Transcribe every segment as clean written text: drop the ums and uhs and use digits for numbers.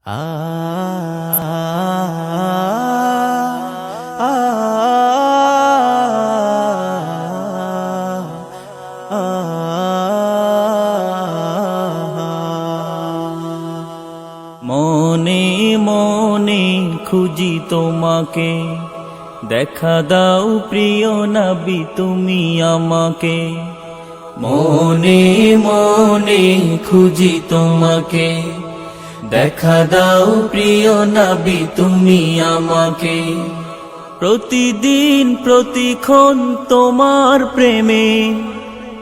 আ মনে মনে খুঁজি তোমাকে, দেখা দাও প্রিয় নবী তুমি আমাকে। মনে মনে খুঁজি তোমাকে, দেখা দাও প্রিয় নবী তুমি আমাকে। প্রতিদিন প্রতিক্ষণ তোমার প্রেমে,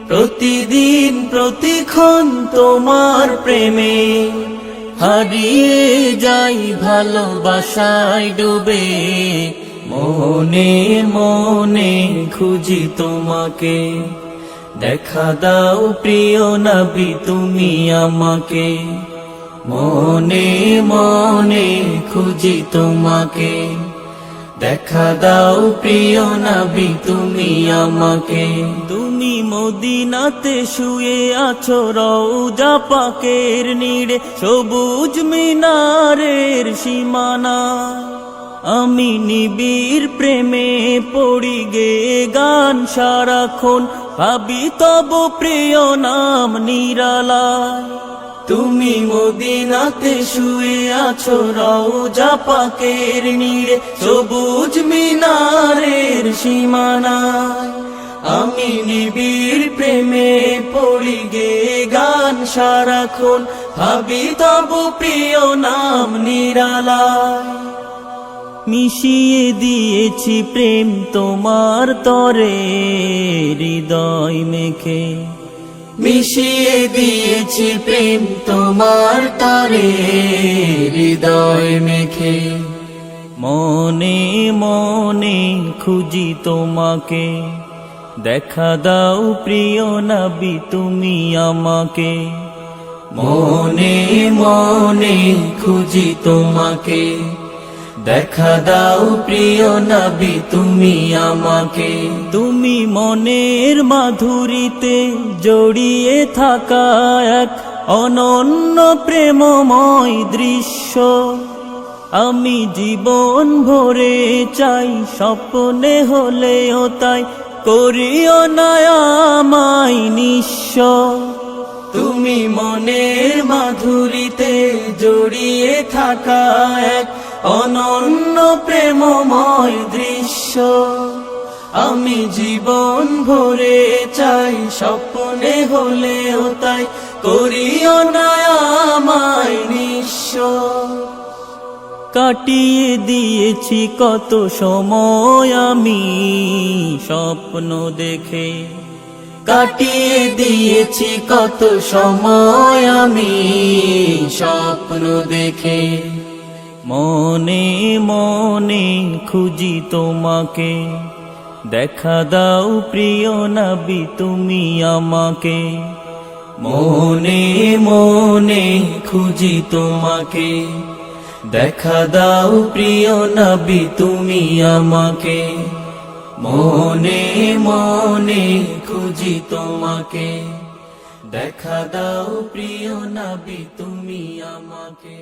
প্রতিদিন প্রতিক্ষণ তোমার প্রেমে হারিয়ে যাই ভালোবাসায় ডুবে। মনে মনে খুঁজি তোমাকে, দেখা দাও প্রিয় নবী তুমি আমাকে। মনে মনে খুঁজি তোমাকে, দেখা দাও প্রিয় নবী তুমি আমাকে। তুমি মদিনাতে শুয়ে আছো রওজা পাকের নিড়ে, সবুজ মিনারের সীমানা। আমি নিবিড় প্রেমে পড়ি গে গান সারাক্ষণ, ভাবি তব প্রিয় নাম নিরালায়। তুমি মদিনাতে শুয়ে আছো রওজা পাকের নিড়ে, সবুজ মিনারের সীমানায়। আমি নিবিড় প্রেমে পড়ি গে গান সারাক্ষণ, ভাবি তব প্রিয় নাম নিরালায়। মিশিয়ে দিয়েছি প্রেম তোমার তরে হৃদয় মেখে, মিশিয়ে দিয়েছি প্রেম তোমার তরে হৃদয় মেখে। মনে মনে খুঁজি তোমাকে, দেখা দাও প্রিয় নবী তুমি আমাকে। মনে মনে খুঁজি তোমাকে, দেখা দাও প্রিয় নবী তুমি আমাকে। তুমি মনের মাধুরীতে জড়িয়ে থাকা এক অনন্য প্রেমময় দৃশ্য। আমি জীবন ভরে চাই, স্বপ্নে হলেও তাই করিও না আমায় নিঃস্ব। তুমি মনের মাধুরীতে জড়িয়ে থাকা এক অনন্য প্রেমময় দৃশ্য। আমি জীবন ভরে চাই, স্বপ্নে হলেও তাই করিও না আমায় নিঃস্ব। কাটিয়ে দিয়েছি কত সময় আমি স্বপ্ন দেখে, কাটিয়ে দিয়েছি কত সময় আমি স্বপ্ন দেখে। মনে মনে খুঁজি তোমাকে, দেখা দাও প্রিয় নবী তুমি আমাকে। মনে মনে খুঁজি তোমাকে, দেখা দাও প্রিয় নবী তুমি আমাকে। মনে মনে খুঁজি তোমাকে, দেখা দাও প্রিয় নবী তুমি আমাকে।